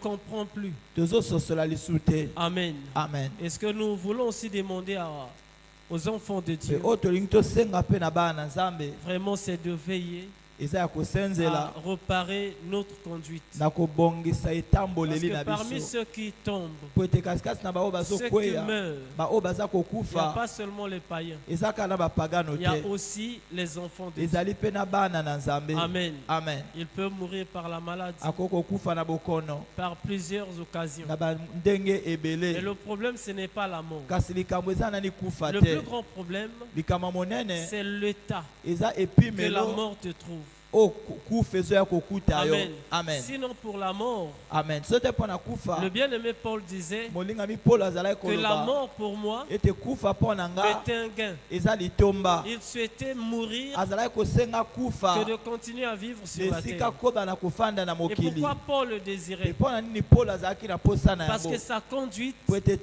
comprend plus. Amen. Amen. Est-ce que nous voulons aussi demander aux enfants de Dieu, vraiment c'est de veiller à reparer notre conduite. Parce que parmi ceux qui tombent, ceux qui meurent, il n'y a pas seulement les païens, il y a aussi les enfants de Dieu. Amen. Amen. Ils peuvent mourir par la maladie, par plusieurs occasions. Et le problème, ce n'est pas la mort. Le plus grand problème, c'est l'état que la mort te trouve. Amen. Amen. Sinon pour la mort, Amen. le bien-aimé Paul disait que la mort pour moi était un gain. Il souhaitait mourir que de continuer à vivre sur la terre. Et pourquoi Paul le désirait? Parce que sa conduite était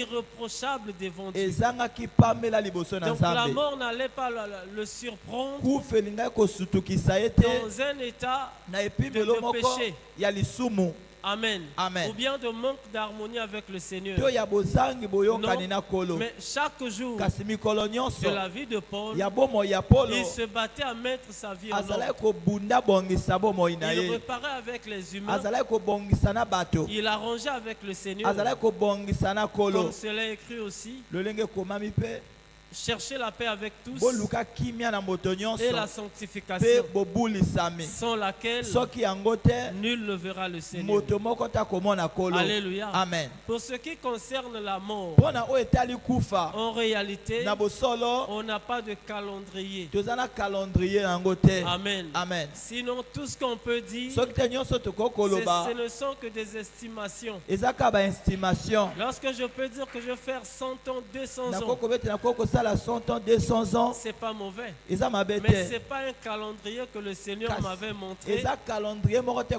irréprochable devant Dieu. Donc la mort n'allait pas le surprendre dans un état de péché. Amen. Amen. Ou bien de manque d'harmonie avec le Seigneur. Non, mais chaque jour de la vie de Paul, il se battait à mettre sa vie en ordre. Il reparait avec les humains. Il arrangeait avec le Seigneur. Comme cela est écrit aussi. Chercher la paix avec tous et la sanctification, sans laquelle nul ne verra le Seigneur. Alléluia. Amen. Pour ce qui concerne la mort, en réalité, on n'a pas de calendrier. Amen. Amen. Sinon, tout ce qu'on peut dire, ce ne sont que des estimations. Lorsque je peux dire que je vais faire 100 ans, 200 ans, 100 ans, 200 ans, c'est pas mauvais. Mais Mais c'est pas un calendrier que le Seigneur m'avait montré. Que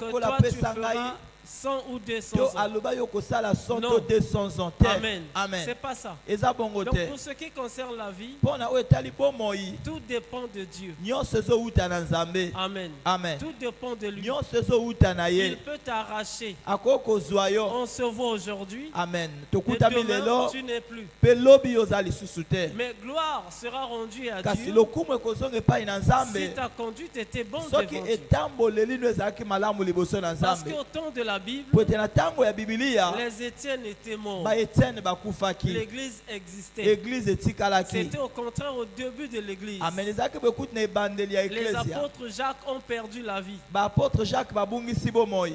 toi tu feras 100 ou 200 ans. Non. Amen. Amen. C'est pas ça. Donc pour ce qui concerne la vie, tout dépend de Dieu. Amen. Amen. Tout dépend de lui. Il peut t'arracher. On se voit aujourd'hui. Amen. Et demain, tu n'es plus. Mais gloire sera rendue à Dieu si ta conduite était bonne devant Dieu. Parce qu'au temps de la Bible, les Étienne étaient morts. L'église existait. C'était au contraire au début de l'église. Les apôtres Jacques ont perdu la vie.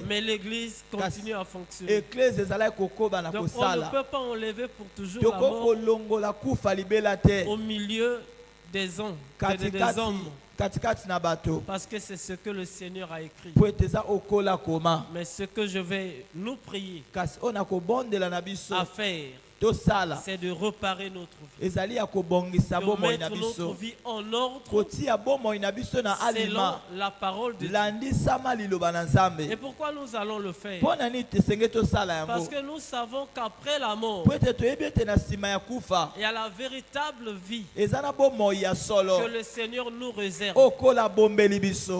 Mais l'église continue à fonctionner. Donc on ne peut pas enlever pour toujours la mort au milieu des hommes. Parce que c'est ce que le Seigneur a écrit. Mais ce que je vais nous prier à faire, c'est de réparer notre vie, de mettre notre vie en ordre selon la parole de Dieu. Et pourquoi nous allons le faire? Parce que nous savons qu'après la mort, il y a la véritable vie que le Seigneur nous réserve.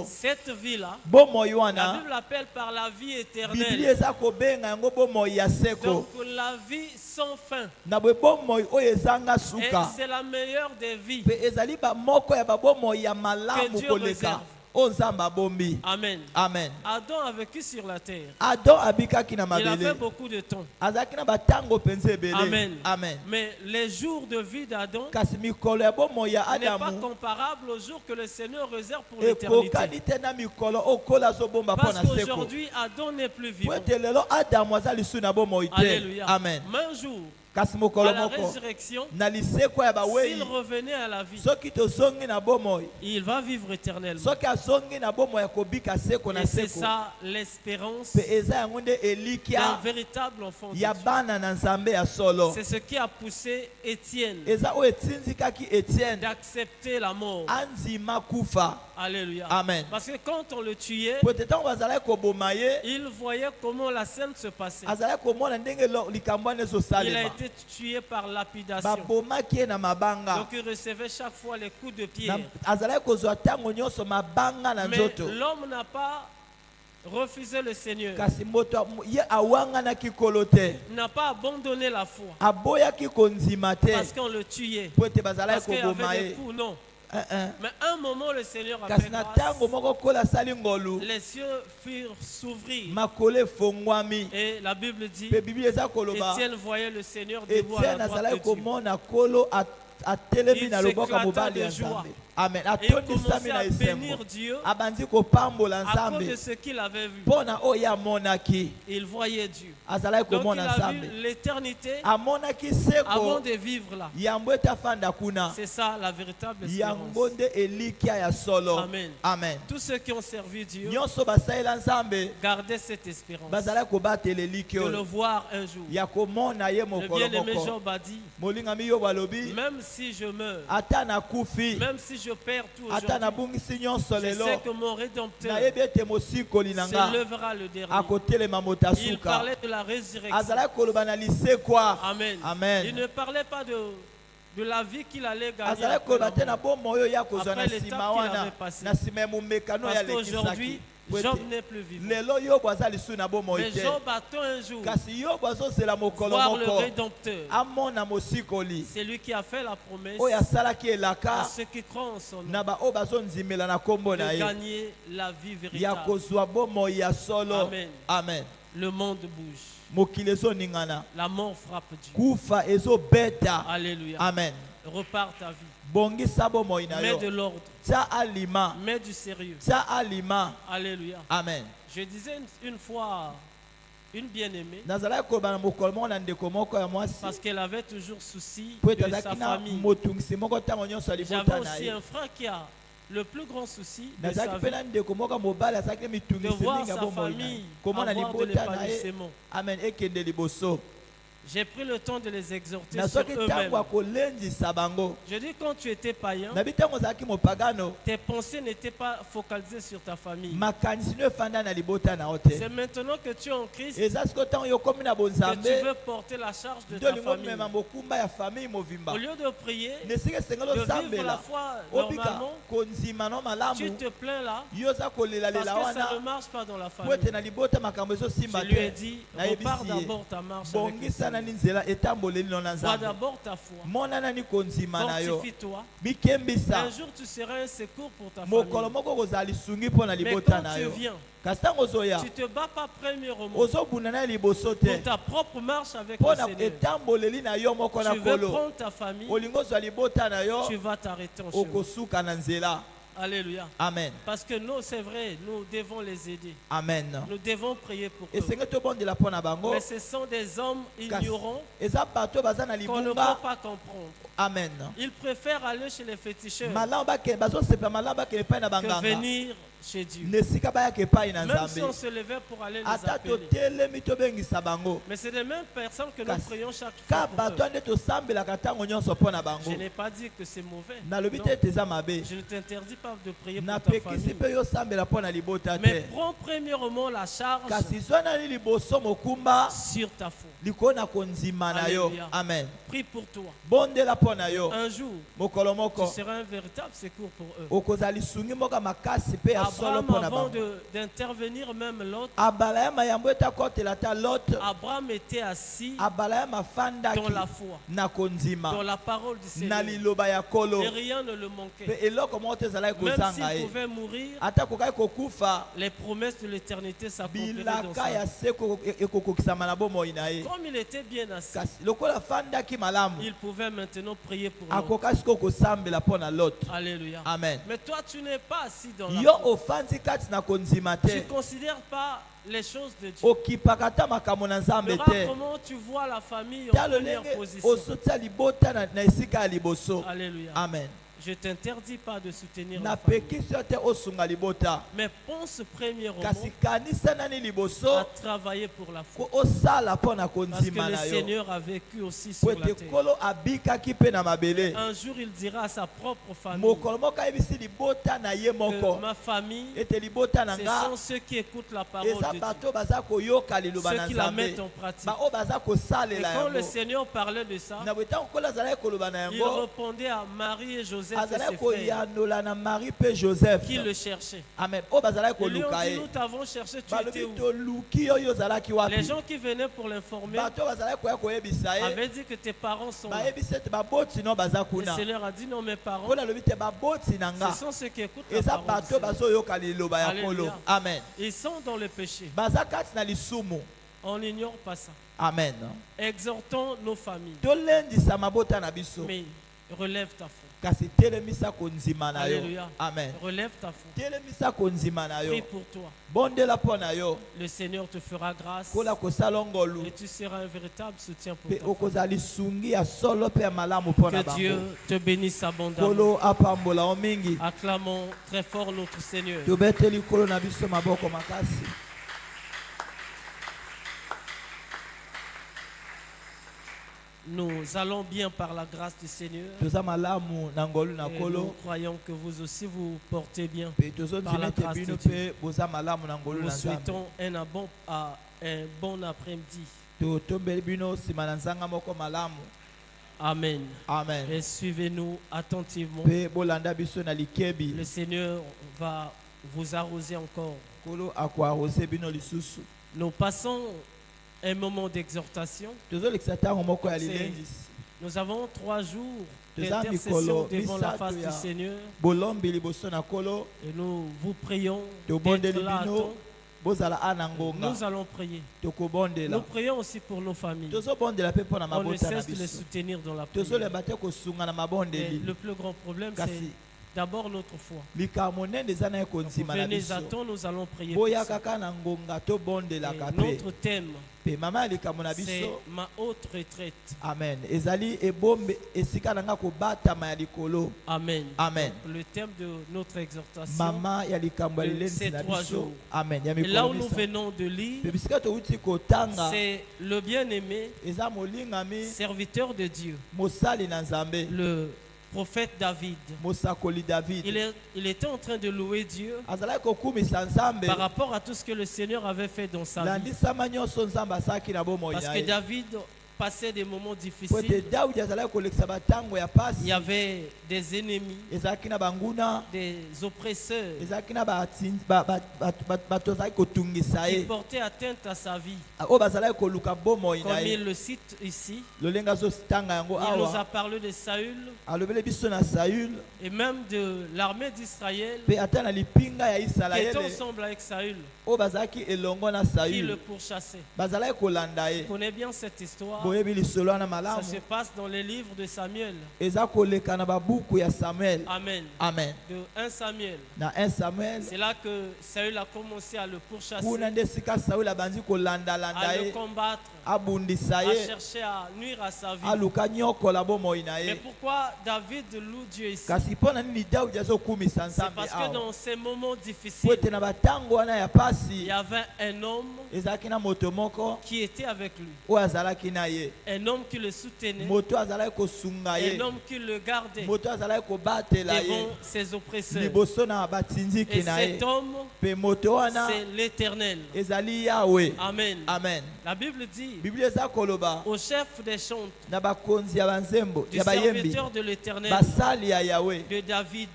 Cette vie-là, la Bible l'appelle par la vie éternelle. Donc la vie sans fin. Et c'est la meilleure des vies que Dieu réserve. Amen. Amen. Adam a vécu sur la terre. Il a fait beaucoup de temps. Amen. Amen. Mais les jours de vie d'Adam n'est pas comparable aux jours que le Seigneur réserve pour l'éternité. Parce qu'aujourd'hui, Adam n'est plus vivant. Alléluia. Amen. Mais un jour, à la résurrection, s'il revenait à la vie, il va vivre éternellement. Et c'est ça l'espérance d'un véritable enfant de Dieu. C'est ce qui a poussé Étienne d'accepter la mort. Alléluia. Amen. Parce que quand on le tuait, il voyait comment la scène se passait. Il a été tué par lapidation. Donc il recevait chaque fois les coups de pierre. Mais l'homme n'a pas Refuser le Seigneur. N'a pas abandonné la foi. Parce qu'on le tuait. Parce qu'il y avait des coups, non. Mais à un moment, le Seigneur a fait grâce. Les cieux furent s'ouvrir. Et la Bible dit, Étienne voyait le Seigneur debout à la droite de Dieu. Il s'éclata de joie. Amen. Et il commençait à bénir Dieu à cause de ce qu'il avait vu. Il voyait Dieu. Donc il a vu l'éternité avant de vivre là. C'est ça la véritable espérance. Amen. Amen. Tous ceux qui ont servi Dieu gardaient cette espérance de le voir un jour. Le bien-aimé Job a dit, même si je meurs, même si je perds tout aujourd'hui, je sais que mon Rédempteur se lèvera le dernier. Il parlait de la résurrection. Amen. Amen. Il ne parlait pas de la vie qu'il allait gagner après l'étape qu'il avait passée. Parce qu'aujourd'hui, Job n'est plus vivant. Mais Job attend un jour voir le Rédempteur. C'est lui qui a fait la promesse à ceux qui croient en son nom de gagner la vie véritable. Amen. Amen. Le monde bouge. La mort frappe Dieu. Alléluia. Amen. Repars ta vie. Mets de l'ordre. Mets du sérieux. Alléluia. Amen. Je disais une fois une bien-aimée, parce qu'elle avait toujours souci de sa famille. J'avais aussi un frère qui a le plus grand souci de sa vie, de voir sa famille avoir de l'épanouissement. J'ai pris le temps de les exhorter sur eux-mêmes. Je dis, quand tu étais païen, tes pensées n'étaient pas focalisées sur ta famille. C'est maintenant que tu es en Christ que tu veux porter la charge de ta famille. Au lieu de prier, de vivre la foi normalement, tu te plains là parce que ça ne marche pas dans la famille. Je lui ai dit, repars d'abord ta marche avec le Seigneur. Vois d'abord ta foi. Fortifie-toi. Un jour tu seras un secours pour ta famille. Mais quand tu viens, tu ne te bats pas premièrement pour ta propre marche avec le Seigneur. Tu veux prendre ta famille, tu vas t'arrêter en chemin. Alléluia. Amen. Parce que nous, c'est vrai, nous devons les aider. Amen. Nous devons prier pour eux. Mais ce sont des hommes ignorants qu'on ne peut pas comprendre. Amen. Ils préfèrent aller chez les féticheurs que venir chez Dieu. Même si on se levait pour aller les appeler. Mais c'est les mêmes personnes que nous prions chaque fois pour eux. Je n'ai pas dit que c'est mauvais. Non. Je ne t'interdis pas de prier pour ta famille. Mais prends premièrement la charge sur ta foi. Alléluia. Amen. Prie pour toi. Un jour, tu seras un véritable secours pour eux. Abraham, avant d'intervenir, même Lot, Abraham était assis dans la foi, dans la parole du Seigneur. Et rien ne le manquait. Même s'il pouvait mourir, les promesses de l'éternité s'accompliraient dans sa vie. Comme il était bien assis, il pouvait maintenant prier pour l'autre. Alléluia. Amen. Mais toi, tu n'es pas assis dans la foi. Tu ne considères pas les choses de Dieu. Regarde comment tu vois la famille en première position. Alléluia. Amen. Je ne t'interdis pas de soutenir la famille. Mais pense premièrement à travailler pour la foi. Parce que le Seigneur a vécu aussi sur la terre. Un jour, il dira à sa propre famille que ma famille, ce sont ceux qui écoutent la parole de Dieu, ceux qui la mettent en pratique. Et quand le Seigneur parlait de ça, il répondait à Marie et Joseph Joseph et ses frères qui le cherchaient. Amen. Ils lui ont dit, nous t'avons cherché, tu étais où? Les gens qui venaient pour l'informer avaient dit que tes parents sont là. Le Seigneur a dit, non, mes parents, ce sont ceux qui écoutent la parole du Seigneur. Alléluia. Amen. Ils sont dans le péché. On n'ignore pas ça. Amen. Exhortons nos familles. Mais relève ta foi. Alléluia. Amen. Relève ta foi. Prie pour toi. Le Seigneur te fera grâce et tu seras un véritable soutien pour ta famille. Que Dieu te bénisse abondamment. Acclamons très fort notre Seigneur. Nous allons bien par la grâce du Seigneur. Et nous croyons que vous aussi vous portez bien par la grâce de Dieu. Nous souhaitons un bon après-midi. Amen. Amen. Et suivez-nous attentivement. Le Seigneur va vous arroser encore. Nous passons un moment d'exhortation. Nous avons 3 jours d'intercession devant la face du Seigneur. Et nous vous prions d'être là à temps. Nous allons prier. Nous prions aussi pour nos familles. On ne cesse de les soutenir dans la prière. Et le plus grand problème, c'est d'abord notre foi. Venez à temps, nous allons prier pour ça. Et notre thème, c'est ma haute retraite. Amen. Amen. Amen. Donc, le thème de notre exhortation, c'est 3 jours. Amen. Et là où nous venons de lire, c'est le bien-aimé, serviteur de Dieu, le prophète David. Il était en train de louer Dieu par rapport à tout ce que le Seigneur avait fait dans sa vie. Parce que David passait des moments difficiles. Il y avait des ennemis, des oppresseurs qui portaient atteinte à sa vie. Comme il le cite ici, il nous a parlé de Saül et même de l'armée d'Israël qui était ensemble avec Saül, qui le pourchassait. On connaît bien cette histoire. Ça se passe dans les livres de Samuel. Amen. Amen. De 1 Samuel. C'est là que Saül a commencé à le pourchasser, à le combattre, à chercher à nuire à sa vie. Mais pourquoi David loue Dieu ici? C'est parce que dans ces moments difficiles, il y avait un homme qui était avec lui. Un homme qui le soutenait, un homme qui le gardait devant ses oppresseurs. Et cet homme, c'est l'Éternel. Amen. Amen. La Bible dit au chef des chantres, du serviteur de l'Éternel, de David,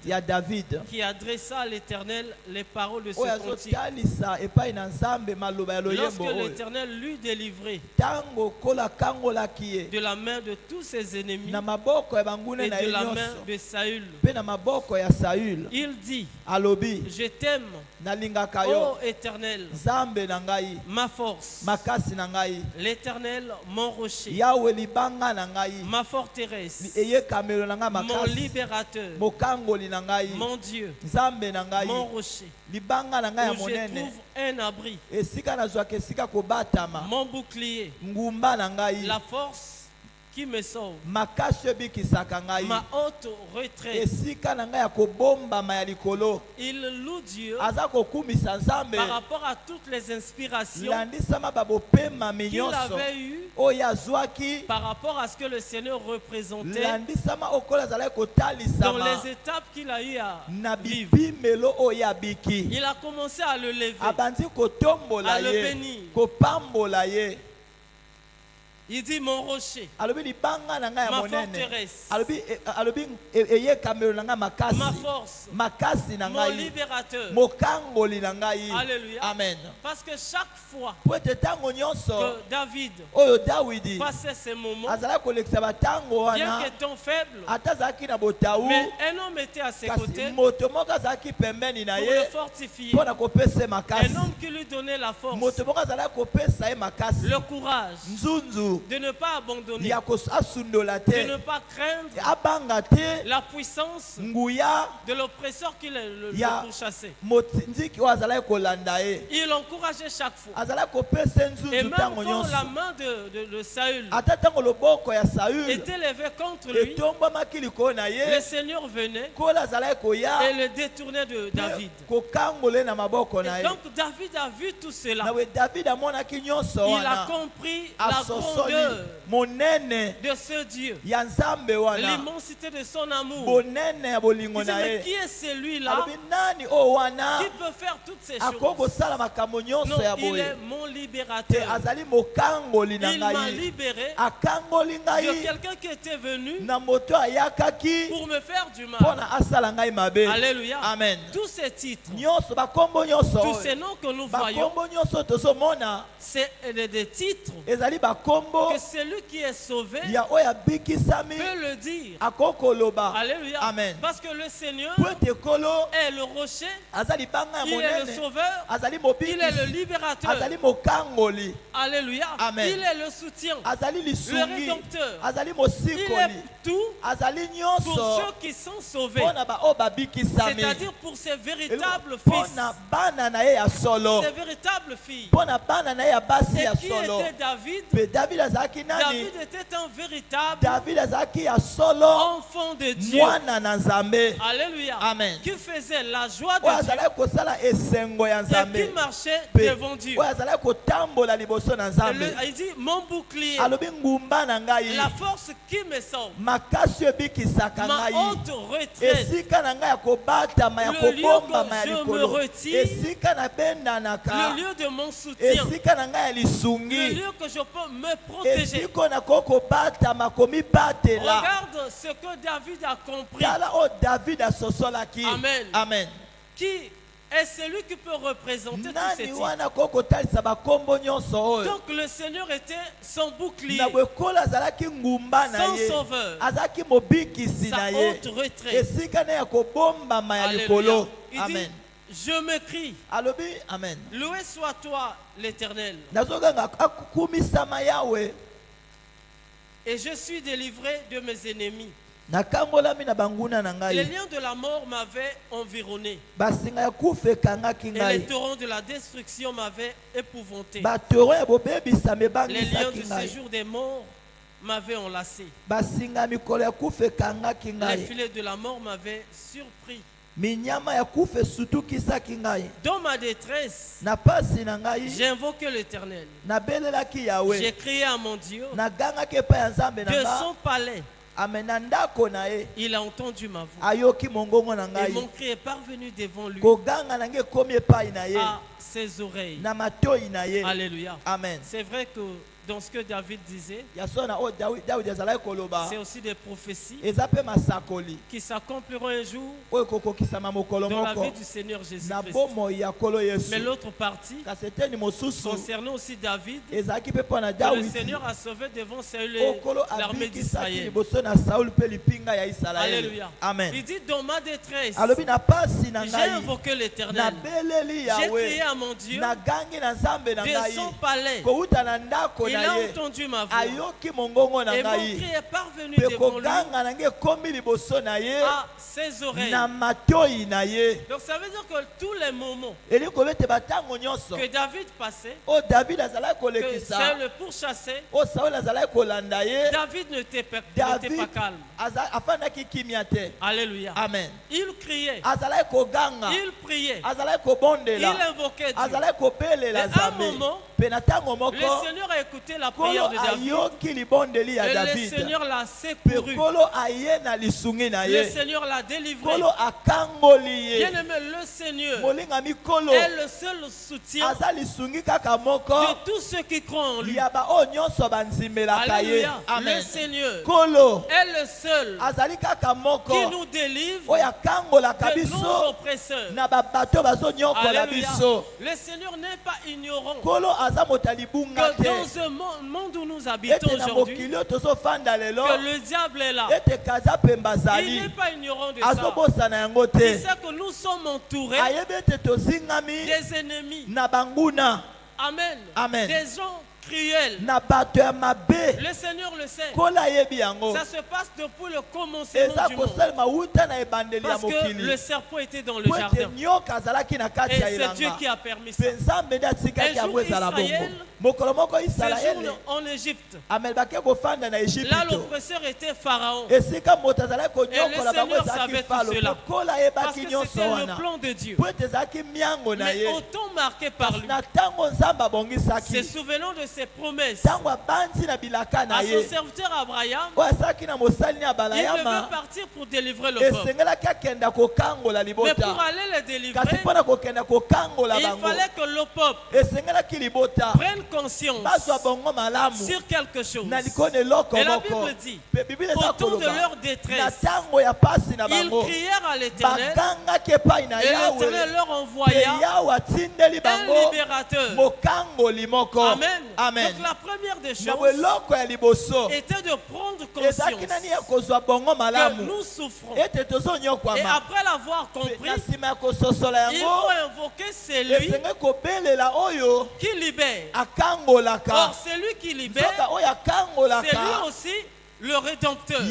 qui adressa à l'Éternel les paroles de ce cantique. Lorsque l'Éternel l'eut délivré de la main de tous ses ennemis et de la main de Saül, il dit, je t'aime, ô Éternel, ma force, l'Éternel, mon rocher, ma forteresse, mon libérateur, mon Dieu, mon rocher, où je trouve un abri, mon bouclier, la force qui me sauve, ma haute retraite. Il loue Dieu par rapport à toutes les inspirations qu'il avait eues par rapport à ce que le Seigneur représentait dans les étapes qu'il a eues à vivre. Il a commencé à le lever, à le bénir. Il dit mon rocher, ma forteresse, ma force, mon libérateur. Alléluia. Amen. Parce que chaque fois que David passait ces moments, bien qu'étant faible, mais un homme était à ses côtés pour le fortifier. Un homme qui lui donnait la force, le courage de ne pas abandonner, de ne pas craindre la puissance de l'oppresseur qui le pourchassait. Il encourageait chaque fois. Et même quand la main de Saül était levée contre lui, le Seigneur venait et le détournait de David. Et donc David a vu tout cela. Il a compris la grandeur de ce Dieu, l'immensité de son amour. Il dit, mais qui est celui-là qui peut faire toutes ces choses? Non, il est mon libérateur. Il m'a libéré de quelqu'un qui était venu pour me faire du mal. Alléluia. Amen. Tous ces titres, tous ces noms que nous voyons, c'est des titres que celui qui est sauvé peut le dire. Alléluia. Amen. Parce que le Seigneur est le rocher, il est le sauveur, il est le libérateur. Alléluia. Amen. Il est le soutien, le rédempteur. Il est tout pour ceux qui sont sauvés, c'est-à-dire pour ses véritables fils, ses véritables filles. Et qui était David? David était un véritable enfant de Dieu. Alléluia. Amen. Qui faisait la joie de Dieu et qui marchait devant Dieu. Il dit mon bouclier, la force qui me sauve, ma haute retraite, le lieu que je me retire, le lieu de mon soutien, le lieu que je peux me protéger. Regarde ce que David a compris. Amen. Amen. Qui est celui qui peut représenter tous ces titres. Donc le Seigneur était son bouclier, son sauveur, sa haute retraite. Alléluia. Il dit, je me crie, Amen. Loué soit toi l'Éternel. Et je suis délivré de mes ennemis. Les liens de la mort m'avaient environné. Et les torrents de la destruction m'avaient épouvanté. Les liens du séjour des morts m'avaient enlacé. Les filets de la mort m'avaient surpris. Dans ma détresse, j'ai invoqué l'Éternel. J'ai crié à mon Dieu de son palais. Il a entendu ma voix. Et mon cri est parvenu devant lui, à ses oreilles. Alléluia. Amen. C'est vrai que dans ce que David disait, c'est aussi des prophéties qui s'accompliront un jour dans la vie du Seigneur Jésus-Christ. Mais l'autre partie concernant aussi David, que le Seigneur a sauvé devant Saül et l'armée d'Israël. Alléluia. Amen. Il dit dans ma détresse, j'ai invoqué l'Éternel. J'ai crié à mon Dieu de son palais. Il a entendu ma voix. Et mon cri est parvenu devant lui, à ses oreilles. Donc ça veut dire que tous les moments que David passait, que Saül le pourchassait, David n'était pas calme. Alléluia. Amen. Il criait, il il priait, il invoquait invoquait Dieu. Et à un moment, le Seigneur a écouté la prière de David. Et le Seigneur l'a secouru. Le Seigneur l'a délivré. Bien-aimé, le Seigneur est le seul soutien de tous ceux qui croient en lui. Alléluia. Le Seigneur est le seul qui nous délivre de nos oppresseurs. Alléluia. Le Seigneur n'est pas ignorant que dans ce monde où nous habitons aujourd'hui, que le diable est là. Il n'est pas ignorant de ça. Il sait que nous sommes entourés des ennemis. Amen. Amen. Des gens cruels. Le Seigneur le sait. Ça se passe depuis le commencement du monde. Parce que le serpent était dans le jardin. Et c'est Dieu qui a permis ça. Un jour, Israël séjourne en Égypte. Là, l'oppresseur était Pharaon. Et le Seigneur savait tout cela. Parce que c'était le plan de Dieu. Mais autant marqué par lui, se souvenant de ses promesses à son serviteur Abraham, il devait partir pour délivrer le peuple. Mais pour aller le délivrer, il fallait que le peuple prenne conscience sur quelque chose. Et la Bible dit, au temps de leur détresse, ils crièrent à l'Éternel, et l'Éternel leur envoya un libérateur. Amen. Amen. Donc la première des choses était de prendre conscience que nous souffrons. Et après l'avoir compris, il faut invoquer celui qui libère. Or, celui qui libère, c'est lui aussi le rédempteur. C'est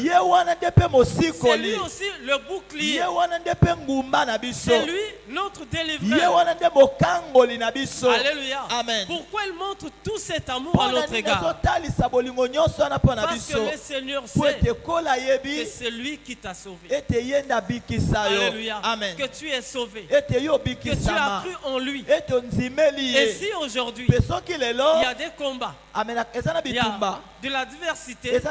lui aussi le bouclier. C'est lui notre délivreur. Alléluia. Amen. Pourquoi il montre tout cet amour à notre égard? Parce que le Seigneur sait que c'est lui qui t'a sauvé. Alléluia. Amen. Que tu es sauvé. Que tu as cru en lui. Et si aujourd'hui il y a des combats, il y a de la diversité,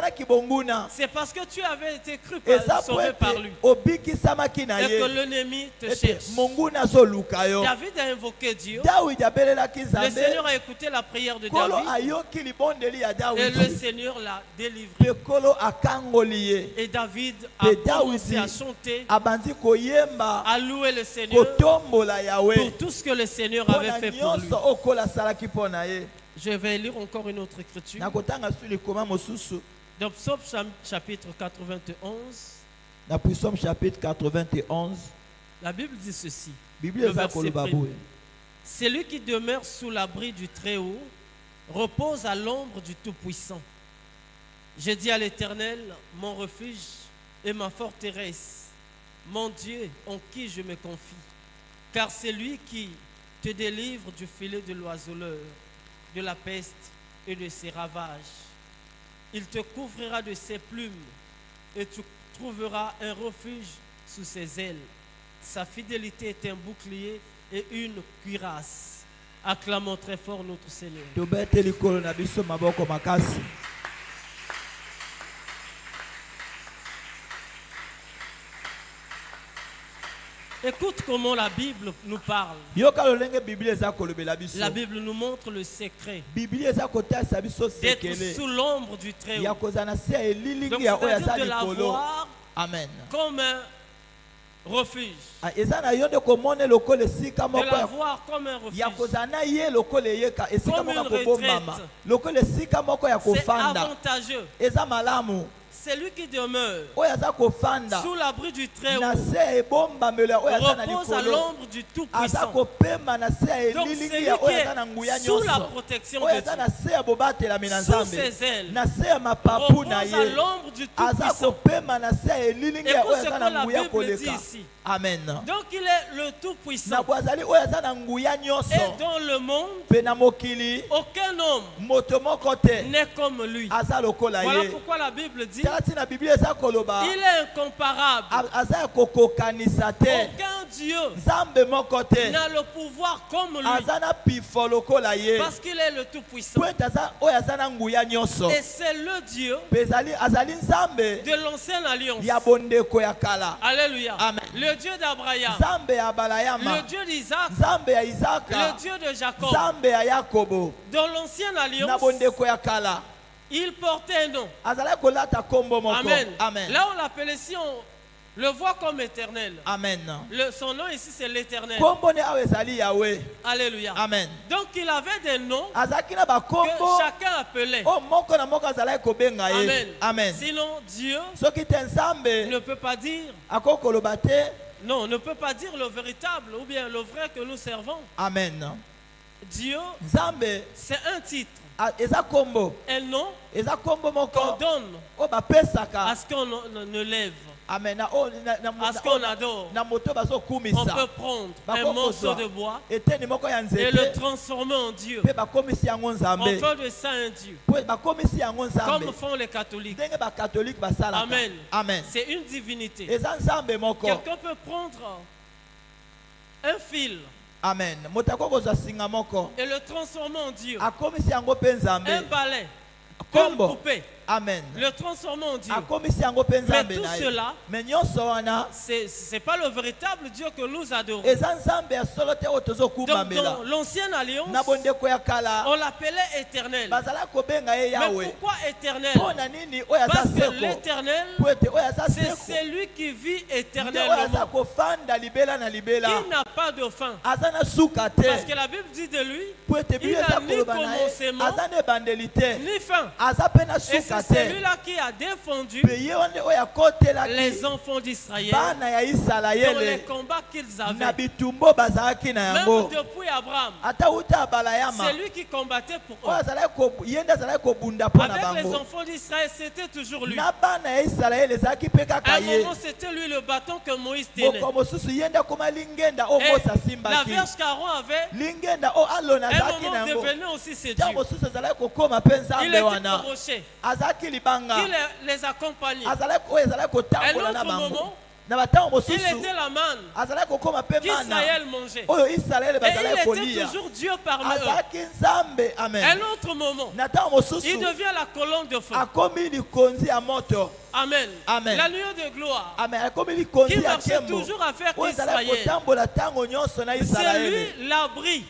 c'est parce que tu avais été cru sauvé par lui et que l'ennemi te cherche. David a invoqué Dieu. Le Seigneur a écouté la prière de David et le Seigneur l'a délivré. Et David a commencé à chanter, à louer le Seigneur pour tout ce que le Seigneur avait fait pour lui. Je vais lire encore une autre écriture. Dans Psaume chapitre 91, la Bible dit ceci. Le verset premier. Celui qui demeure sous l'abri du Très-Haut repose à l'ombre du Tout-Puissant. Je dis à l'Éternel, mon refuge et ma forteresse, mon Dieu en qui je me confie. Car c'est lui qui te délivre du filet de l'oiseleur, de la peste et de ses ravages. Il te couvrira de ses plumes et tu trouveras un refuge sous ses ailes. Sa fidélité est un bouclier et une cuirasse. Acclamons très fort notre Seigneur. Écoute comment la Bible nous parle. La Bible nous montre le secret d'être sous l'ombre du Très-Haut. Donc c'est-à-dire de l'avoir comme un refuge. De l'avoir comme un refuge. Comme une retraite. C'est avantageux. C'est lui qui demeure sous l'abri du Très-Haut, repose à l'ombre du Tout-Puissant. Donc c'est lui qui est sous la protection de Dieu, sous ses ailes, repose à l'ombre du Tout-Puissant. Écoute ce que la Bible dit ici. Amen. Donc il est le Tout-Puissant. Et dans le monde, aucun homme n'est comme lui. Voilà pourquoi la Bible dit il est incomparable. Aucun Dieu n'a le pouvoir comme lui. Parce qu'il est le Tout-Puissant. Et c'est le Dieu de l'ancienne alliance. Alléluia. Amen. Le Dieu d'Abraham. Le Dieu d'Isaac. Le Dieu de Jacob. Dans l'ancienne alliance, il portait un nom. Amen. Amen. Là, on l'appelait, si on le voit comme éternel. Amen. Son nom ici, c'est l'éternel. Alléluia. Amen. Donc, il avait des noms que chacun appelait. Amen. Amen. Sinon, Dieu ne peut pas dire. Non, ne peut pas dire le véritable ou bien le vrai que nous servons. Amen. Dieu, c'est un titre. Un nom qu'on donne à ce qu'on ne lève. Amen. À ce qu'on adore. On peut prendre un morceau de bois et le transformer en Dieu. On fait de ça un Dieu. Comme font les catholiques. Amen. Amen. C'est une divinité. Quelqu'un peut prendre un fil. Amen. Et le transformer en Dieu. Un balai. Une poupée. Amen. Le transformer en Dieu. Mais tout cela, c'est pas le véritable Dieu que nous adorons. Donc, dans l'ancienne alliance, on l'appelait éternel. Mais pourquoi éternel? Parce que l'éternel, c'est celui qui vit éternellement, qui n'a pas de fin. Parce que la Bible dit de lui, il n'a ni commencement, ni fin. Et c'est celui-là qui a défendu les enfants d'Israël dans les combats qu'ils avaient. Même depuis Abraham, c'est lui qui combattait pour eux. Avec les enfants d'Israël, c'était toujours lui. À un moment, c'était lui le bâton que Moïse tenait. Et la Vierge qu'Aaron avait, à un moment devenait aussi ses dieux. Il était au rocher. Il les accompagnait. À un autre moment, il était la manne qu'Israël mangeait. Et il était toujours Dieu parmi eux. Un autre moment, il devient la colonne de feu. Amen. Amen. L'agneau de gloire. Amen. Qui marchait toujours avec Israël. C'est lui l'abri.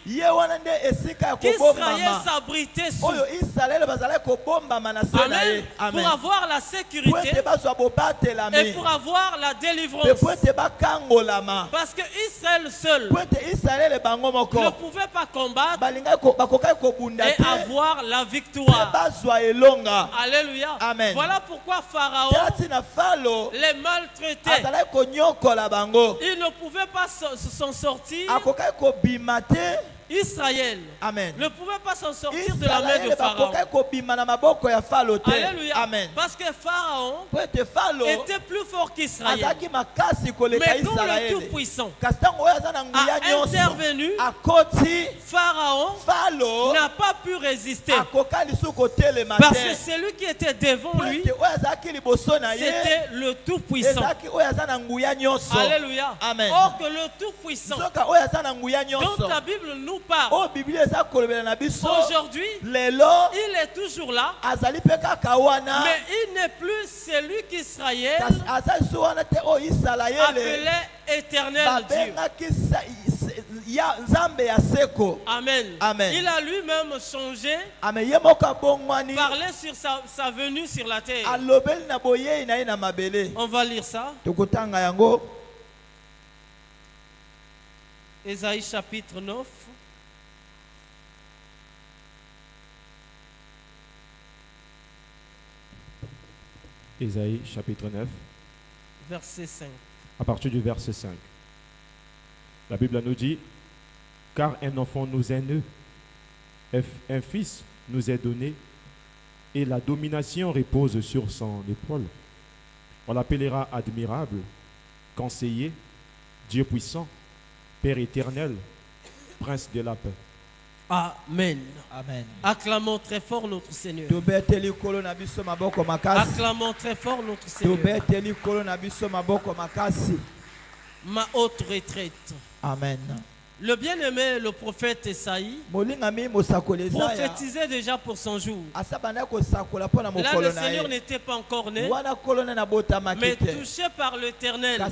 Qu'Israël s'abritait sous. Amen. Pour avoir la sécurité et pour avoir la délivrance. Parce que Israël seul ne pouvait pas combattre et avoir la victoire. Alléluia. Amen. Voilà pourquoi Pharaon les maltraitait. Il ne pouvait pas s'en sortir. Israël ne pouvait pas s'en sortir de la main de Pharaon. Alléluia. Amen. Parce que Pharaon était plus fort qu'Israël. Mais comme le Tout-Puissant a intervenu, Pharaon n'a pas pu résister. Parce que celui qui était devant lui, c'était le Tout-Puissant. Alléluia. Amen. Or que le Tout-Puissant, dont la Bible nous parle, aujourd'hui, il est toujours là, mais il n'est plus celui qu'Israël appelait éternel Dieu. Amen. Amen. Il a lui-même changé, parlé sur sa venue sur la terre. On va lire ça. Ésaïe chapitre 9. Ésaïe chapitre 9. Verset 5. À partir du verset 5. La Bible nous dit: car un enfant nous est né, un fils nous est donné, et la domination repose sur son épaule. On l'appellera admirable, conseiller, Dieu puissant, Père éternel, prince de la paix. Amen. Amen. Acclamons très fort notre Seigneur. Acclamons très fort notre Seigneur. Ma haute retraite. Amen. Le bien-aimé, le prophète Esaïe, prophétisait déjà pour son jour. Là, le Seigneur n'était pas encore né, mais touché par l'Éternel,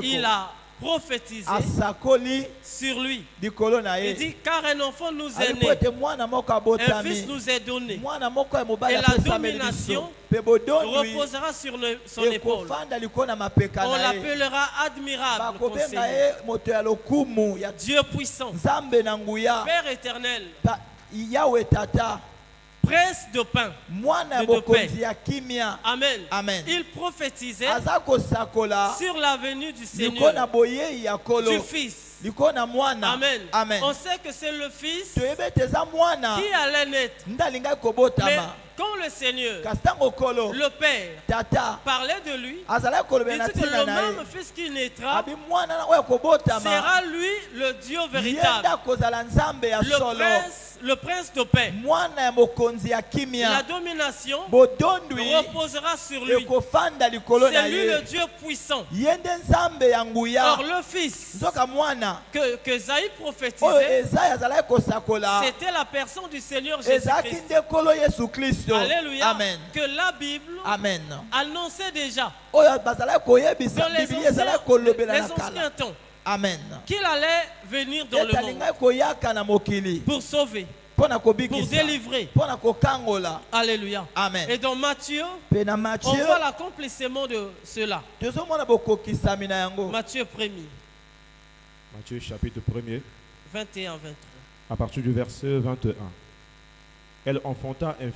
il a prophétisé sur lui. Il dit, car un enfant nous est né, un fils nous est donné, et la domination reposera sur son épaule. On l'appellera admirable conseiller, Dieu puissant, Père éternel, Prince de pain, de paix. Amen. Amen. Il prophétisait sur la venue du Seigneur, du Fils. Amen. Amen. On sait que c'est le Fils qui allait naître. Mais quand le Seigneur, le Père, parlait de lui, il dit que le même Fils qui naîtra sera lui le Dieu véritable, le prince de paix. La domination reposera sur lui. C'est lui le Dieu puissant. Or le Fils que Esaïe prophétisait, c'était la personne du Seigneur Jésus-Christ. Alléluia. Amen. Que la Bible annonçait déjà dans dans les anciens temps qu'il allait venir dans le monde pour sauver, pour délivrer. Alléluia. Amen. Et dans Matthieu, on voit l'accomplissement de cela. Matthieu 1er. Matthieu chapitre 1er. 21-23. À partir du verset 21. Elle enfantera un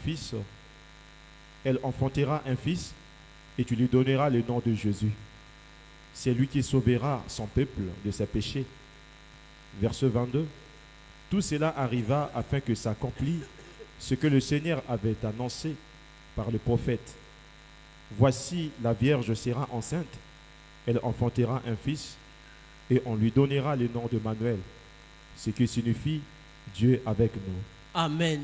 fils, et tu lui donneras le nom de Jésus. C'est lui qui sauvera son peuple de ses péchés. Verset 22. Tout cela arriva afin que s'accomplisse ce que le Seigneur avait annoncé par le prophète. Voici, la Vierge sera enceinte, elle enfantera un fils, et on lui donnera le nom de Manuel, ce qui signifie Dieu avec nous. Amen.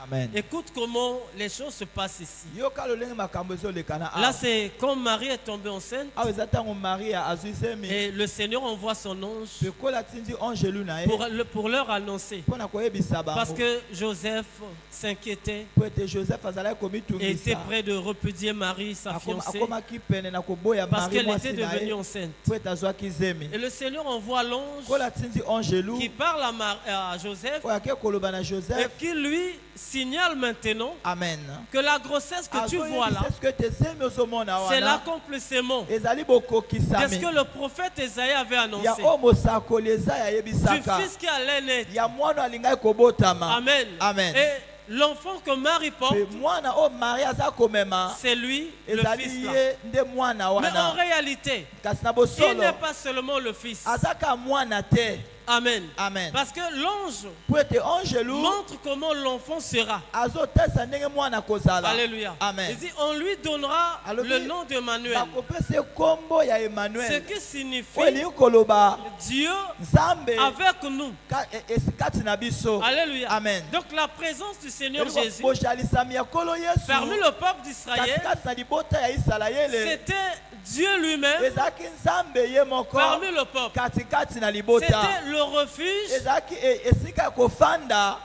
Amen. Écoute comment les choses se passent ici. Là, c'est comme Marie est tombée enceinte et le Seigneur envoie son ange pour leur annoncer. Parce que Joseph s'inquiétait et était prêt de repudier Marie, sa fiancée, parce qu'elle était devenue enceinte. Et le Seigneur envoie l'ange qui parle à Joseph et qui lui signale maintenant que la grossesse que tu vois là, c'est l'accomplissement de ce que le prophète Esaïe avait annoncé. Du fils qui allait naître. Amen. Amen. Et l'enfant que Marie porte, c'est lui, le fils là. Mais en réalité, il n'est pas seulement le fils. Amen. Amen. Parce que l'ange montre comment l'enfant sera. Alléluia. Amen. Il dit, on lui donnera le nom d'Emmanuel. Ce qui signifie Dieu avec nous. Alléluia. Amen. Donc la présence du Seigneur Jésus parmi le peuple d'Israël, c'était Dieu lui-même parmi le peuple. C'était le refuge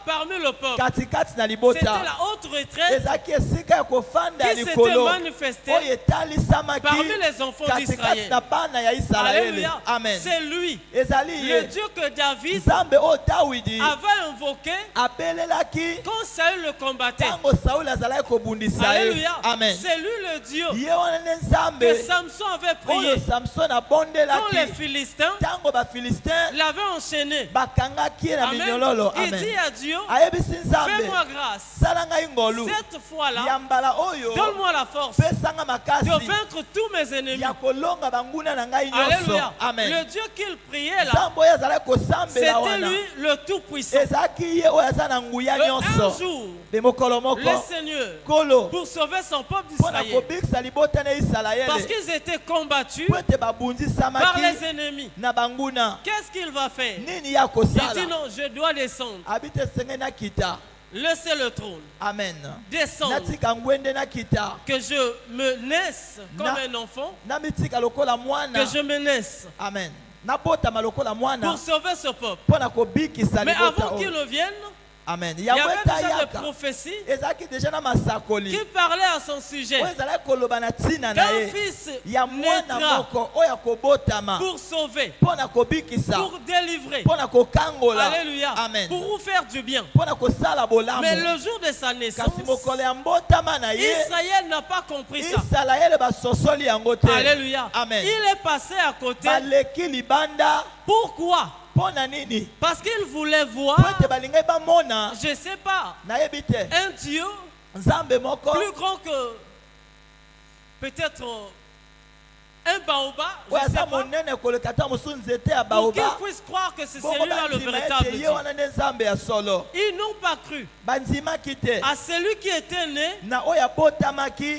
parmi le peuple. C'était la haute retraite qui s'était manifestée parmi les enfants d'Israël. Alléluia. C'est lui, le Dieu que David avait invoqué quand Saül le combattait. Alléluia. C'est lui le Dieu que Samson avait prié quand les Philistins l'avaient enchaîné. Amen. Il dit à Dieu, fais-moi grâce. Cette fois-là, donne-moi la force de vaincre tous mes ennemis. Alléluia. Le Dieu qu'il priait là, c'était lui le Tout-Puissant. Un jour, le Seigneur, pour sauver son peuple d'Israël, parce qu'ils étaient combattus par les ennemis, qu'est-ce qu'il va faire? faire? Il dit non, je dois descendre. Laissez le trône. Amen. Descendre. Que je me naisse comme un enfant. Que je me naisse. Amen. Pour sauver ce peuple. Mais avant qu'il ne vienne, Amen. Il y avait déjà des prophéties qui parlaient à son sujet. Qu'un fils naîtra pour sauver, pour délivrer, alléluia, pour vous faire du bien. Mais le jour de sa naissance, Israël n'a pas compris ça. Alléluia. Amen. Il est passé à côté. Pourquoi? Parce qu'il voulait voir, je ne sais pas, un Dieu plus grand que peut-être un baobab, je ne sais pas, pour qu'ils puissent croire que c'est celui-là le véritable Dieu. Ils n'ont pas cru à celui qui était né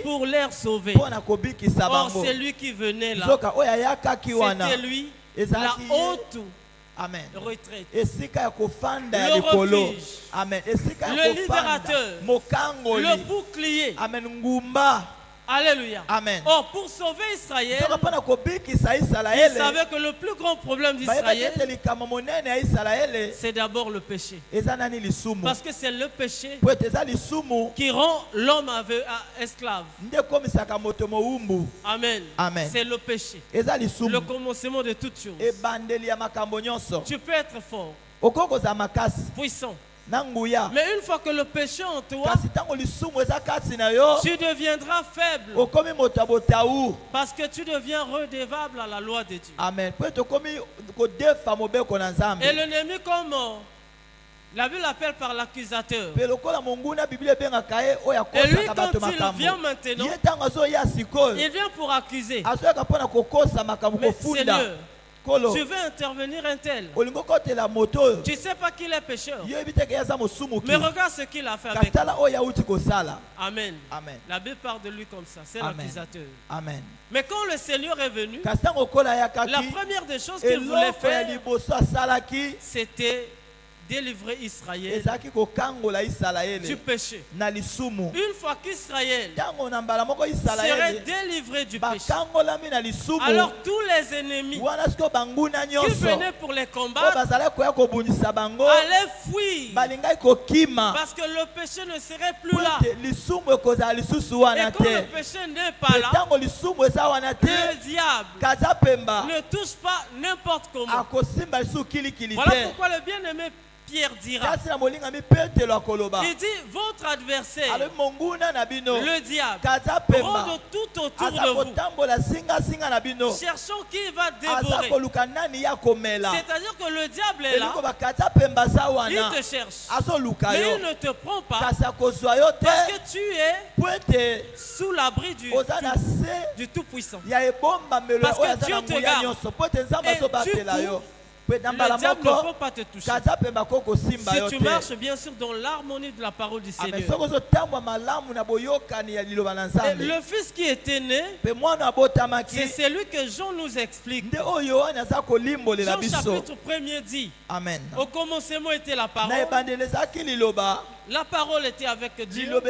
pour les sauver. Or, c'est lui qui venait là. C'était lui, la haute Amen. Retraite. Le refuge. Amen. Le libérateur. Le bouclier. Amen. Alléluia. Amen. Oh, pour sauver Israël, il savait que le plus grand problème d'Israël, c'est d'abord le péché. Parce que c'est le péché qui rend l'homme esclave. Amen. Amen. C'est le péché. Le commencement de toutes choses. Tu peux être fort, puissant. Mais une fois que le péché en toi, tu deviendras faible. Parce que tu deviens redevable à la loi de Dieu. Amen. Et l'ennemi, comme la Bible l'appelle par l'accusateur. Et lui, quand il vient maintenant, il vient pour accuser. Mais Seigneur, tu veux intervenir un tel. Tu ne sais pas qu'il est pécheur. Mais regarde ce qu'il a fait avec lui. Amen. Amen. La Bible parle de lui comme ça. C'est l'accusateur. Amen. Mais quand le Seigneur est venu, la première des choses qu'il voulait faire, c'était délivrer Israël du péché. Une fois qu'Israël serait délivré du péché, alors tous les ennemis qui venaient pour les combattre allaient fuir, parce que le péché ne serait plus là. Et quand le péché n'est pas là, le diable ne touche pas n'importe comment. Voilà pourquoi le bien-aimé Pierre dira, il dit, votre adversaire, le diable, rôde tout autour de vous, cherchant qui va dévorer. C'est-à-dire que le diable est là, il te cherche, mais il ne te prend pas, parce que tu es sous l'abri du Tout-Puissant. Parce que Dieu te garde, et du coup, le diable ne peut pas te toucher. Si tu marches bien sûr dans l'harmonie de la parole du Seigneur. Et le fils qui était né, c'est celui que Jean nous explique. Jean chapitre 1er dit, Amen. Au commencement était la parole. La parole était avec Dieu.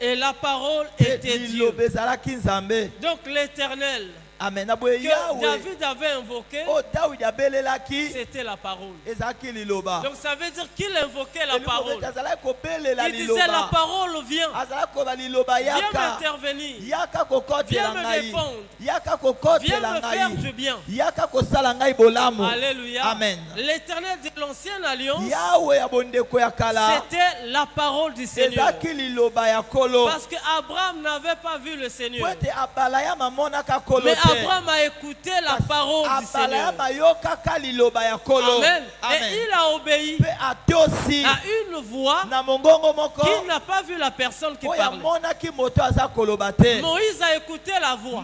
Et la parole était Dieu. Donc l'Éternel, Amen. que David avait invoqué, c'était la parole. Donc ça veut dire qu'il invoquait la parole. Il disait la parole vient. Viens m'intervenir. Viens me défendre. Viens me faire du bien. Alléluia. Amen. L'Éternel de l'ancienne alliance, c'était la parole du Seigneur. Parce qu'Abraham n'avait pas vu le Seigneur. Mais Abraham a écouté la parole du Seigneur. Amen. Et il a obéi à une voix qui n'a pas vu la personne qui parlait. Moïse a écouté la voix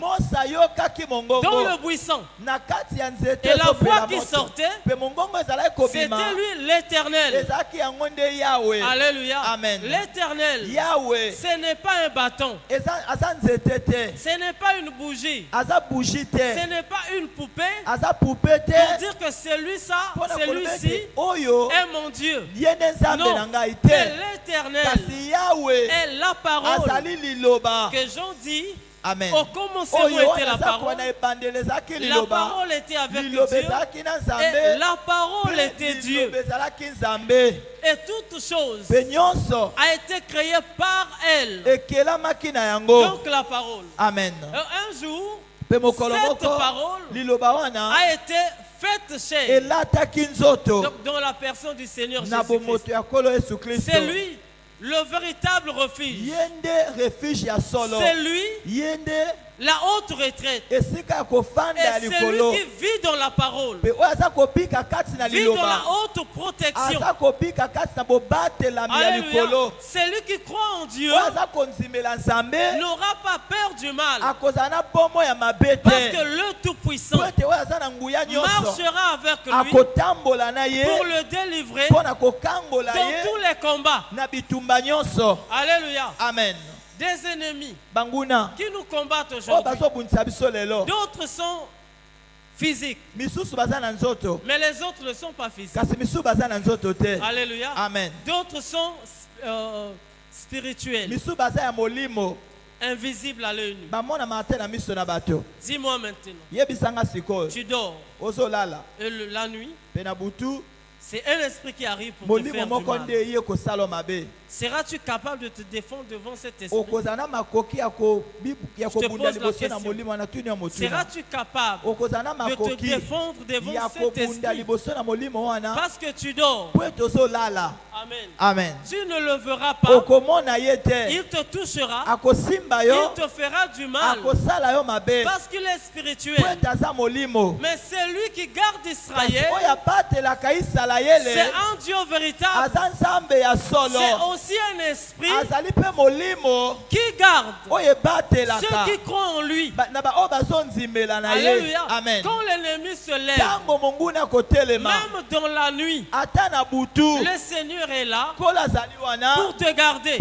dans le buisson. Et la voix qui sortait, c'était lui l'Éternel. Alléluia. L'Éternel, ce n'est pas un bâton. Ce n'est pas une bougie. Ce n'est pas une poupée pour dire que celui-ci est mon Dieu. Non, c'est l'Éternel est la parole que Jean dit. Amen. Au commencement était la parole. La parole était avec Dieu. Et la parole était Dieu. Et toute chose a été créée par elle. Donc la parole. Amen. Un jour, cette parole a été faite chair. Donc dans la personne du Seigneur Jésus-Christ. C'est lui. Le véritable refuge. C'est lui. La haute retraite. Et c'est lui qui vit dans la parole. Vit dans la haute protection. Alléluia. Celui qui croit en Dieu n'aura pas peur du mal. Parce que le Tout-Puissant marchera avec lui pour le délivrer dans tous les combats. Alléluia. Amen. Des ennemis qui nous combattent aujourd'hui. D'autres sont physiques. Mais les autres ne sont pas physiques. Alléluia. Amen. D'autres sont spirituels. Invisibles à l'œil nu. Dis-moi maintenant. Tu dors. Et la nuit. C'est un esprit qui arrive pour te faire du mal. Seras-tu capable de te défendre devant cet esprit? Je te pose la question. Seras-tu capable de te défendre devant cet esprit? Parce que tu dors. Amen. Amen. Tu ne le verras pas. Il te touchera. Il te fera du mal. Parce qu'il est spirituel. Mais c'est lui qui garde Israël. C'est un Dieu véritable. C'est aussi un esprit qui garde ceux qui croient en lui. Alléluia. Amen. Quand l'ennemi se lève, même dans la nuit, le Seigneur est là pour te garder.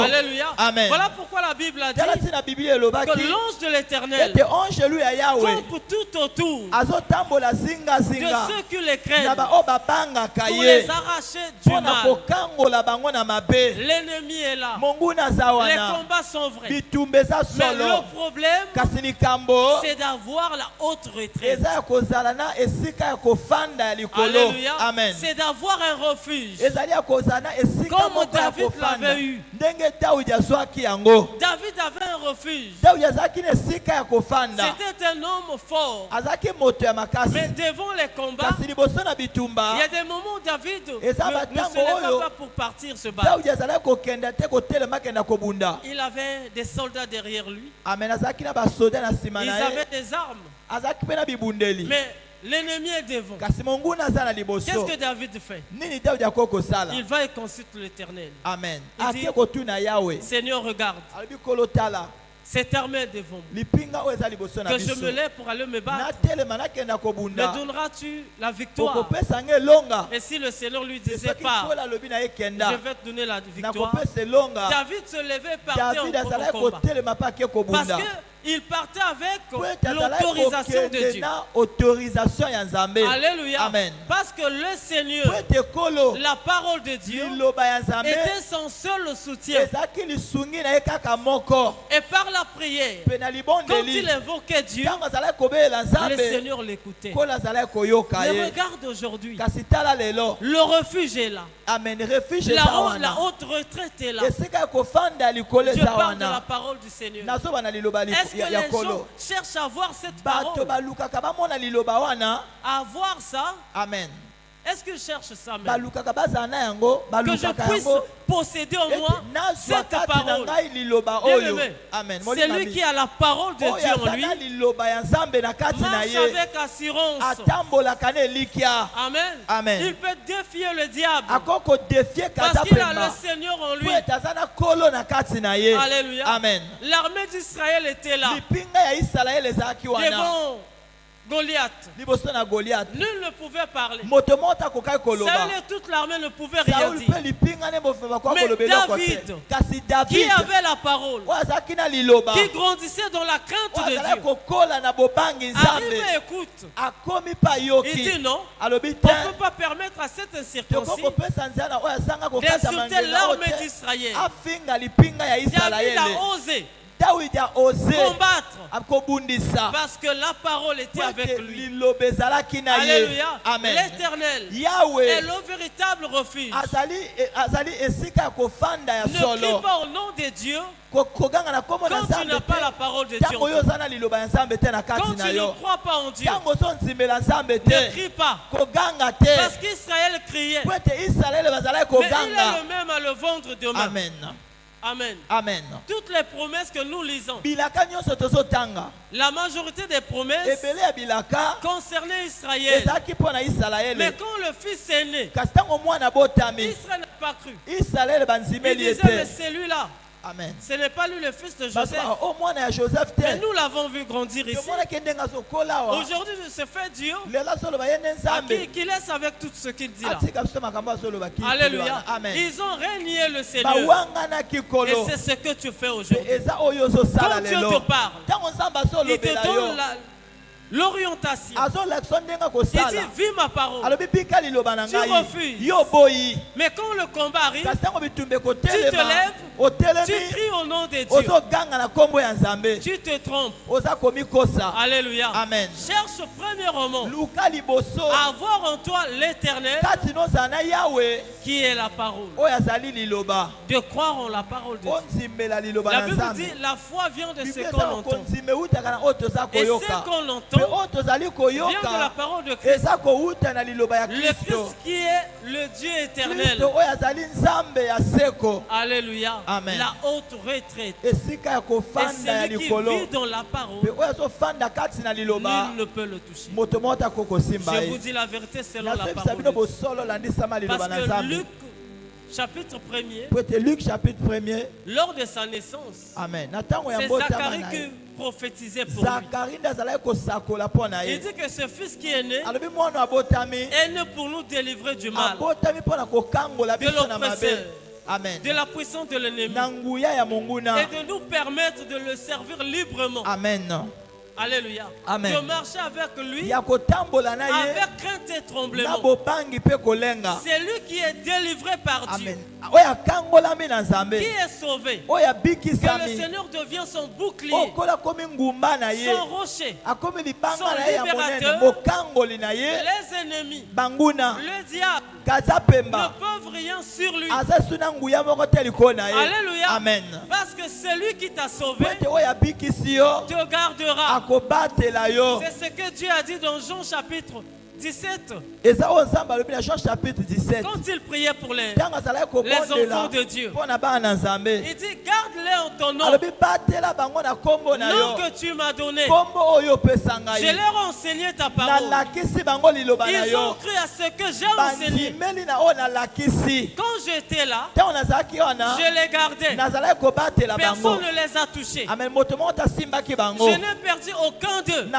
Alléluia. Amen. Voilà pourquoi la Bible a dit que l'ange de l'Éternel campe tout autour de ceux qui les craignent pour les arracher du mal. L'ennemi est là. Les combats sont vrais. Mais le problème, c'est d'avoir la haute retraite. Alléluia. Amen. C'est d'avoir un refuge. Comme David l'avait eu. David avait un refuge. C'était un homme fort. Mais devant les combats, il y a des moments où David ne se lève pas pour partir se battre. Il avait des soldats derrière lui. Ils avaient des armes. Mais l'ennemi est devant. Qu'est-ce que David fait? Il va et consulte l'Éternel. Amen. Il dit, Seigneur, regarde. Cette armée est devant moi. Que je me lève pour aller me battre. Me donneras-tu la victoire? Et si le Seigneur lui disait pas, je vais te donner la victoire. David se levait et partait en combat. Parce qu'il partait avec l'autorisation de Dieu. Alléluia. Amen. Parce que le Seigneur, la parole de Dieu, était son seul soutien. Et par la prière, quand il invoquait Dieu, le Seigneur l'écoutait. Mais regarde aujourd'hui, le refuge est là. Amen. La haute retraite est là. Je parle de la parole du Seigneur. Est-ce que les gens cherchent à voir cette parole? À voir ça? Amen. Est-ce que je cherche ça même? Que je puisse posséder en moi cette parole. Amen. C'est lui qui a la parole de Dieu en lui. Marche avec assurance. Amen. Amen. Il peut défier le diable. Parce qu'il a le Seigneur en lui. Alléluia. Amen. L'armée d'Israël était là. Goliath. Nul ne pouvait parler. Saül et toute l'armée ne pouvaient rien dire. Mais David, qui avait la parole, qui grandissait dans la crainte de Dieu, arrive et écoute. Il dit non, on ne peut pas permettre à cette incirconcis d'insulter l'armée d'Israël. David a osé combattre parce que la parole était avec lui. Alléluia. L'Éternel est le véritable refuge. Ne crie pas au nom de Dieu quand tu n'as pas la parole de Dieu. Quand tu ne crois pas en Dieu, ne crie pas. Parce qu'Israël criait. Mais il est le même à le vendre demain. Amen. Amen. Amen. Toutes les promesses que nous lisons, la majorité des promesses concernaient Israël. Mais quand le fils est né, Israël n'a pas cru. Il disait, mais c'est lui-là. Amen. Ce n'est pas lui le fils de Joseph. Mais nous l'avons vu grandir ici. Aujourd'hui, je fait Dieu qui laisse avec tout ce qu'il dit là. Alléluia. Amen. Ils ont régné le Seigneur. Et c'est ce que tu fais aujourd'hui. Quand Dieu te parle, il te donne l'orientation. Il dit, vis ma parole. Tu refuses. Mais quand le combat arrive, tu te lèves, tu cries au nom de Dieu. Tu te trompes. Alléluia. Amen. Cherche premièrement à avoir en toi l'Éternel qui est la parole. De croire en la parole de Dieu. La Bible dit, la foi vient de ce qu'on entend. Et ce qu'on entend vient de la parole de Christ. Le Christ qui est le Dieu éternel. Alléluia. Amen. La haute retraite. Et celui qui vit dans la parole, nul ne peut le toucher. Je vous dis la vérité selon la parole de Dieu. Parce que Luc chapitre 1er, lors de sa naissance, c'est Zacharie qui prophétisait pour lui. Il dit que ce fils qui est né est né pour nous délivrer du mal, de l'oppresseur, de la puissance de l'ennemi, et de nous permettre de le servir librement. Amen. Alléluia. Amen. De marcher avec lui avec crainte et tremblement. C'est lui qui est délivré par Dieu. Qui est sauvé. Que le Seigneur devient son bouclier, son rocher, son libérateur. Les ennemis, le diable ne peuvent rien sur lui. Alléluia. Amen. Parce que celui qui t'a sauvé te gardera. C'est ce que Dieu a dit dans Jean chapitre 17. Quand il priait pour les enfants de Dieu, il dit, garde-les en ton nom, nom que tu m'as donné. Je leur ai enseigné ta parole. Ils ont cru à ce que j'ai enseigné. Quand j'étais là, je les gardais. Personne ne les a touchés. Je n'ai perdu aucun d'eux,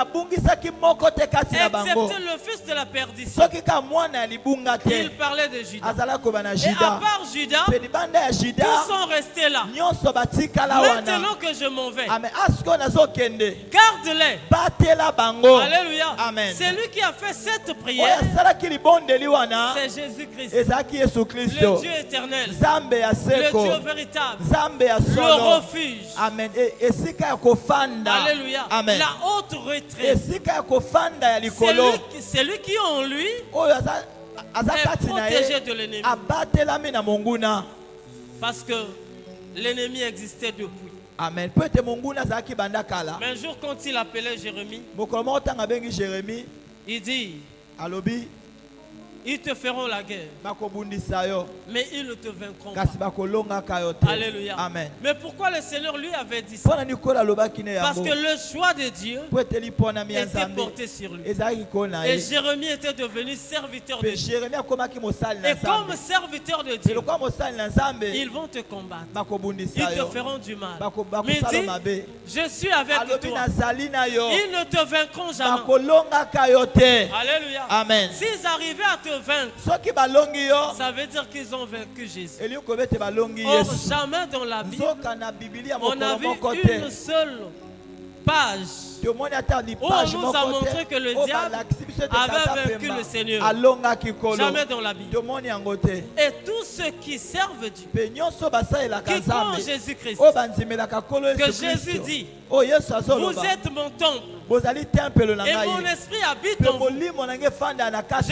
excepté le fils de la perdition. Il parlait de Judas. Et à part Judas, tous sont restés là. Maintenant que je m'en vais, garde-les. Alléluia. C'est lui qui a fait cette prière. C'est Jésus-Christ, le Dieu éternel, le Dieu véritable, le refuge. Amen. Alléluia. Amen. La haute retraite. C'est lui qui en lui est protégé de l'ennemi. Parce que l'ennemi existait depuis. Amen. Mais un jour quand il appelait Jérémie, il dit, Ils te feront la guerre. Mais ils ne te vaincront pas. Alléluia. Amen. Mais pourquoi le Seigneur lui avait dit ça? Parce que le choix de Dieu était porté sur lui. Et Jérémie était devenu serviteur de Dieu. Et comme serviteur de Dieu, ils vont te combattre. Ils te feront du mal. Mais dis, je suis avec toi. Ils ne te vaincront jamais. Alléluia. Amen. S'ils arrivaient à te vaincre, ça veut dire qu'ils ont vaincu Jésus. Or, jamais dans la Bible, on a vu une seule page où on nous a montré que le diable avait vaincu le Seigneur. Jamais dans la Bible. Et tous ceux qui servent Dieu, qui croient en Jésus-Christ, que Jésus dit, vous êtes mon temple et mon esprit habite en vous. Je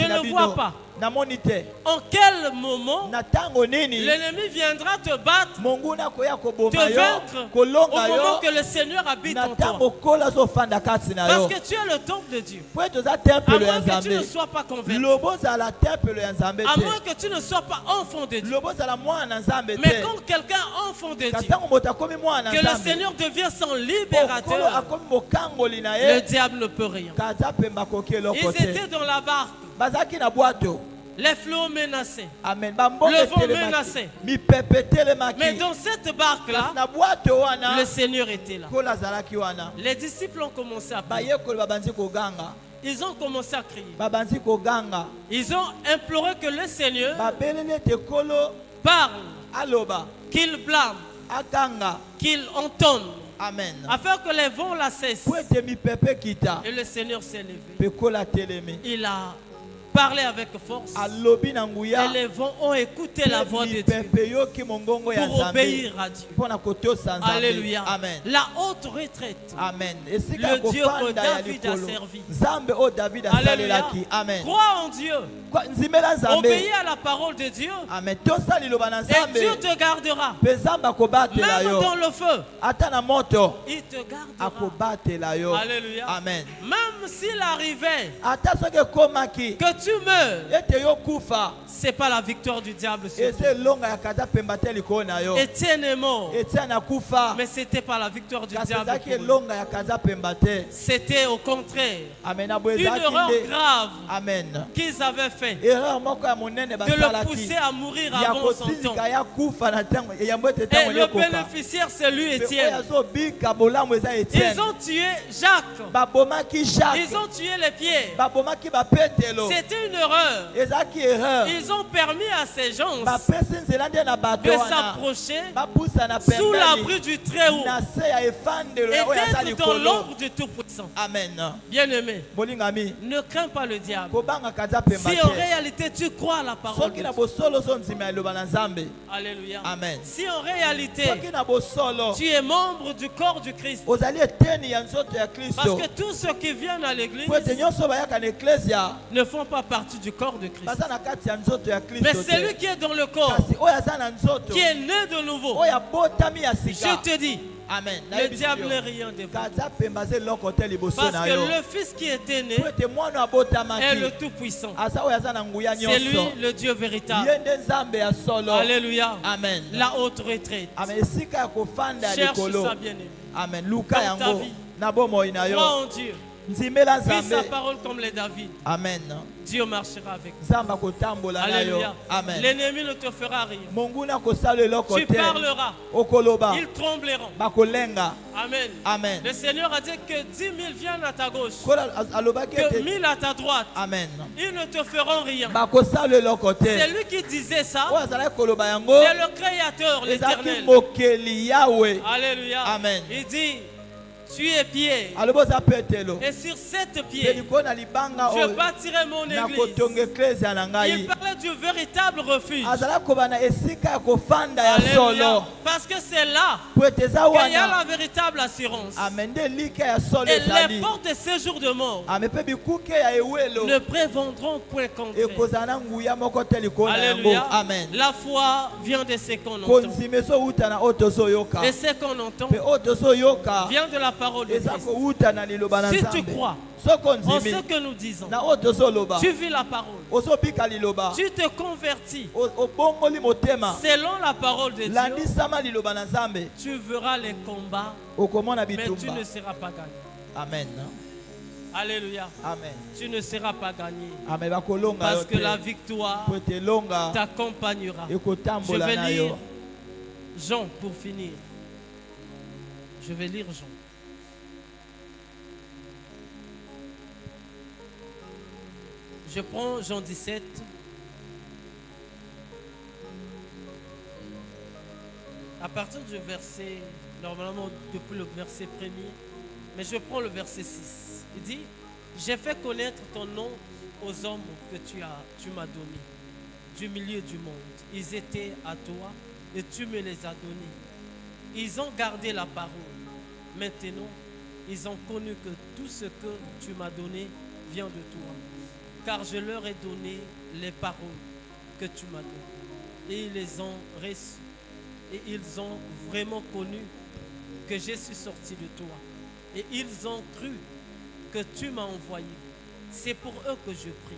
ne vois pas en quel moment l'ennemi viendra te battre, te vaincre, au moment que le Seigneur habite en toi. Parce que tu es le temple de Dieu. À moins que tu ne sois pas converti, à moins que tu ne sois pas enfant de Dieu. Mais quand quelqu'un est enfant de Dieu, que le Seigneur devient son libérateur, le diable ne peut rien. Ils étaient dans la barque. Les flots menaçaient. Amen. Le vent menaçait. Mais dans cette barque-là, le Seigneur était là. Les disciples ont commencé à prier. Ils ont commencé à crier. Ils ont imploré que le Seigneur parle, qu'il blâme, qu'il entonne. Amen. Afin que les vents la cessent. Et le Seigneur s'est levé. Il a parlé avec force. Et les vents ont écouté la voix de Dieu pour obéir à Dieu. Alléluia. Amen. La haute retraite. Amen. Le Dieu que David a servi. Alléluia. Amen. Crois en Dieu. Obéis à la parole de Dieu. Amen. Et Dieu te gardera. Même dans le feu, il te gardera. Alléluia. Amen. Même s'il arrivait que tu meurs, c'est pas la victoire du diable sur toi. Étienne est mort, mais c'était pas la victoire du diable. C'était au contraire une erreur grave qu'ils avaient fait, de le pousser à mourir avant son temps. Et le bénéficiaire, c'est lui, Étienne. Ils ont tué Jacques. Ils ont tué les Pierre. C'était une erreur. Ils ont permis à ces gens de s'approcher sous l'abri du Très-Haut et d'être dans l'ombre du Tout-Puissant. Amen. Bien-aimé, ne crains pas le diable. Si en réalité tu crois à la parole de Dieu. Alléluia. Amen. Si en réalité tu es membre du corps du Christ, parce que tous ceux qui viennent à l'église ne font pas partie du corps de Christ. Mais celui qui est dans le corps, qui est né de nouveau, je te dis, Amen. Le diable n'est rien de vous. Parce que le Fils qui était né est le Tout-Puissant. C'est lui le Dieu véritable. Alléluia. Amen. La haute retraite. Cherche ça, bien-aimé. Amen. Ta vie. Crois en Dieu. Vis sa parole comme les David. Amen. Dieu marchera avec toi. Alléluia. L'ennemi ne te fera rien. Tu parleras. Ils trembleront. Amen. Amen. Le Seigneur a dit que 10 000 viennent à ta gauche, que 1000 à ta droite. Amen. Ils ne te feront rien. C'est lui qui disait ça. C'est le Créateur, l'Éternel. Alléluia. Amen. Il dit, tu es Pierre, et sur 7 pierres, je bâtirai mon église. Il parlait du véritable refuge. Alléluia. Parce que c'est là qu'il y a la véritable assurance. Et les portes de séjour de mort ne prévendront point contre eux. Alléluia. Amen. La foi vient de ce qu'on entend. Et ce qu'on entend vient de la parole de Christ. Si tu crois, en ce que nous disons. Tu vis la parole. Tu te convertis selon la parole de Dieu. Tu verras les combats, mais tu ne seras pas gagné. Amen. Alléluia. Amen. Tu ne seras pas gagné. Amen. Parce que la victoire t'accompagnera. Je vais lire Jean pour finir. Je vais lire Jean. Je prends Jean 17. À partir du verset, normalement depuis le verset premier, mais je prends le verset 6. Il dit, j'ai fait connaître ton nom aux hommes que tu m'as donnés du milieu du monde. Ils étaient à toi et tu me les as donnés. Ils ont gardé la parole. Maintenant, ils ont connu que tout ce que tu m'as donné vient de toi. Car je leur ai donné les paroles que tu m'as données. Et ils les ont reçues. Et ils ont vraiment connu que je suis sorti de toi. Et ils ont cru que tu m'as envoyé. C'est pour eux que je prie.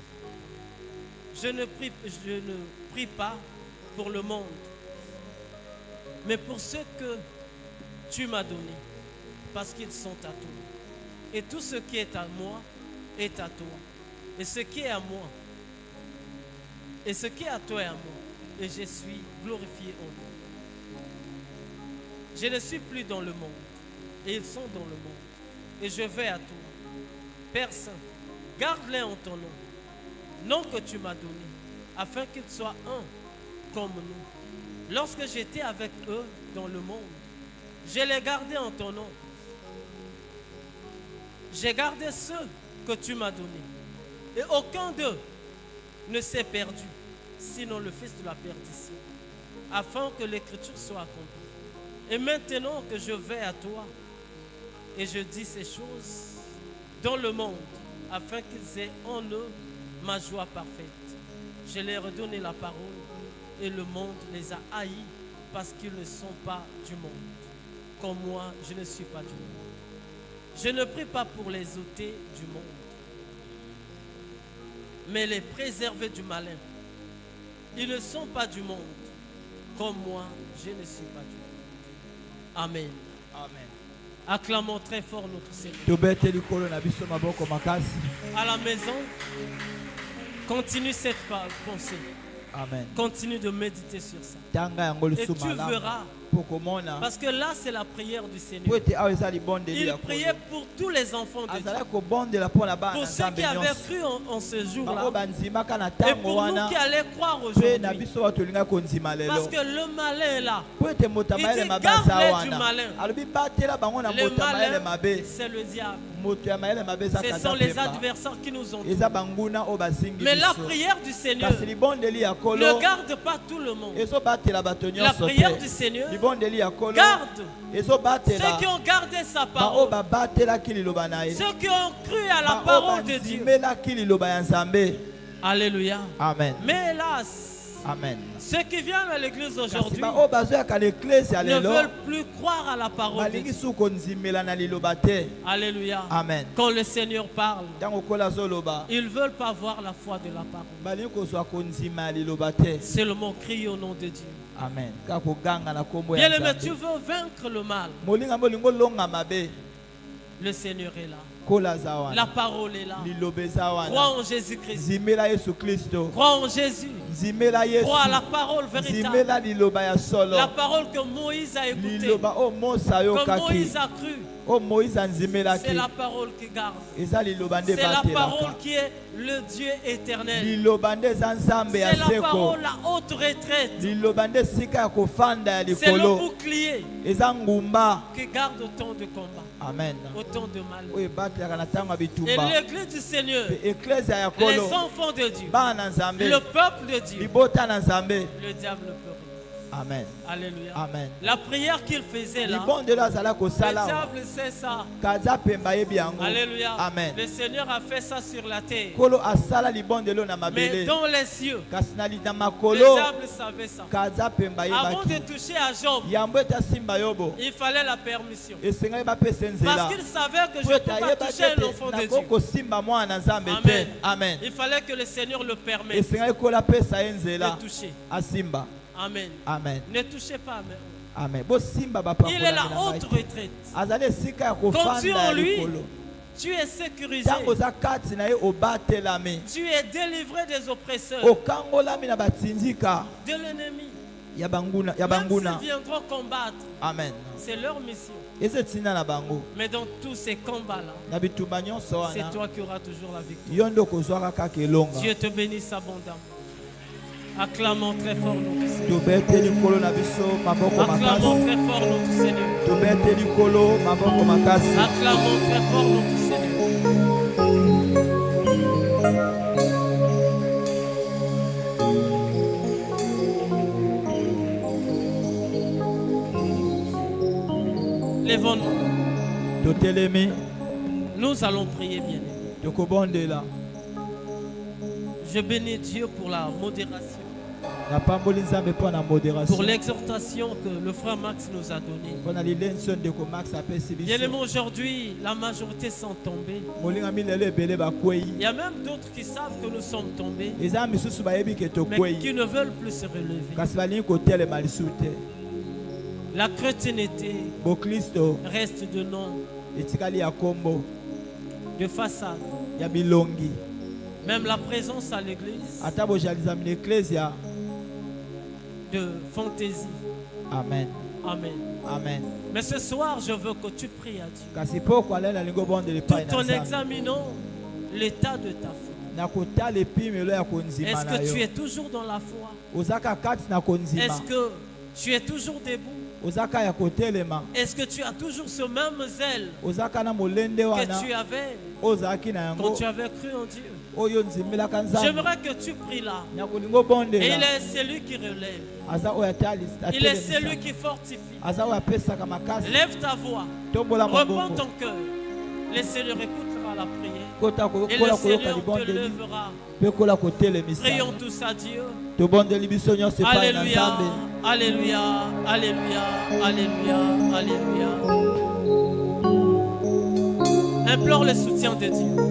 Je ne prie pas pour le monde, mais pour ceux que tu m'as donnés, parce qu'ils sont à toi. Et tout ce qui est à moi est à toi. Et ce qui est à moi, et ce qui est à toi est à moi. Et je suis glorifié en eux. Je ne suis plus dans le monde, et ils sont dans le monde. Et je vais à toi. Père Saint, garde-les en ton nom que tu m'as donné, afin qu'ils soient un comme nous. Lorsque j'étais avec eux dans le monde, je les gardais en ton nom. J'ai gardé ceux que tu m'as donnés. Et aucun d'eux ne s'est perdu, sinon le fils de la perdition, afin que l'écriture soit accomplie. Et maintenant que je vais à toi, et je dis ces choses dans le monde, afin qu'ils aient en eux ma joie parfaite. Je leur ai donné la parole, et le monde les a haïs, parce qu'ils ne sont pas du monde. Comme moi, je ne suis pas du monde. Je ne prie pas pour les ôter du monde, mais les préserver du malin. Ils ne sont pas du monde, comme moi, je ne suis pas du monde. Amen. Amen. Acclamons très fort notre Seigneur. À la maison, continue cette pensée. Amen. Continue de méditer sur ça. Et tu verras. Parce que là, c'est la prière du Seigneur. Il priait pour tous les enfants de Dieu. Pour ceux qui avaient cru en ce jour-là. Et pour nous qui allaient croire aujourd'hui. Parce que le malin est là. Il dit, garde-les du malin. Le malin, c'est le diable. Ce sont les adversaires qui nous ont tués. Mais la prière du Seigneur ne garde pas tout le monde. La prière du Seigneur garde ceux qui ont gardé sa parole, ceux qui ont cru à la parole de Dieu. Alléluia. Amen. Mais hélas, amen. Ceux qui viennent à l'église aujourd'hui ne veulent plus croire à la parole de Dieu. Alléluia. Amen. Quand le Seigneur parle, ils ne veulent pas voir la foi de la parole. Seulement crier au nom de Dieu. Amen. Bien-aimé, tu veux vaincre le mal. Le Seigneur est là. La parole est là. Crois en Jésus-Christ. Crois en Jésus. Crois à la parole véritable. La parole que Moïse a écoutée. Que Moïse a cru. C'est la parole qui garde. C'est la parole qui est le Dieu éternel. C'est la parole, la haute retraite. C'est le bouclier qui garde autant de combats. Amen. Autant de mal. Et l'église du Seigneur, les enfants de Dieu, le peuple de Dieu, le diable ne peut rien. Amen. Alléluia. Amen. La prière qu'il faisait là, le diable sait ça. Alléluia. Amen. Le Seigneur a fait ça sur la terre. Mais dans les cieux, le diable savait ça. Avant de toucher à Job, il fallait la permission. Parce qu'il savait que je ne peux pas toucher l'enfant de Dieu. Amen. Amen. Il fallait que le Seigneur le permette de toucher. Amen. Amen. Ne touchez pas. Amen. Il est la haute retraite. Quand tu es en lui, tu es sécurisé. Tu es délivré des oppresseurs, de l'ennemi. Même s'ils viendront combattre, amen, c'est leur mission. Mais dans tous ces combats-là, c'est toi qui auras toujours la victoire. Dieu te bénisse abondamment. Acclamons très fort notre Seigneur. Acclamons très fort notre Seigneur. Acclamons très fort notre Seigneur. Lèvons-nous. Nous allons prier, bien-aimés. Je bénis Dieu pour la modération, pour l'exhortation que le frère Max nous a donnée. Bien-aimés, aujourd'hui, la majorité sont tombés. Il y a même d'autres qui savent que nous sommes tombés, mais qui ne veulent plus se relever. La chrétienté reste de nom, de façade. Même la présence à l'église, de fantaisie. Amen. Amen. Amen. Mais ce soir, je veux que tu pries à Dieu, tout en examinant l'état de ta foi. Est-ce que tu es toujours dans la foi? Est-ce que tu es toujours debout? Est-ce que tu as toujours ce même zèle que tu avais quand tu avais cru en Dieu? J'aimerais que tu pries là. Et il est celui qui relève. Il est celui qui fortifie. Lève ta voix. Reprends ton cœur. Le Seigneur écoutera la prière. Et le Seigneur te lèvera. Prions tous à Dieu. Alléluia. Alléluia. Alléluia. Alléluia. Alléluia. Implore le soutien de Dieu.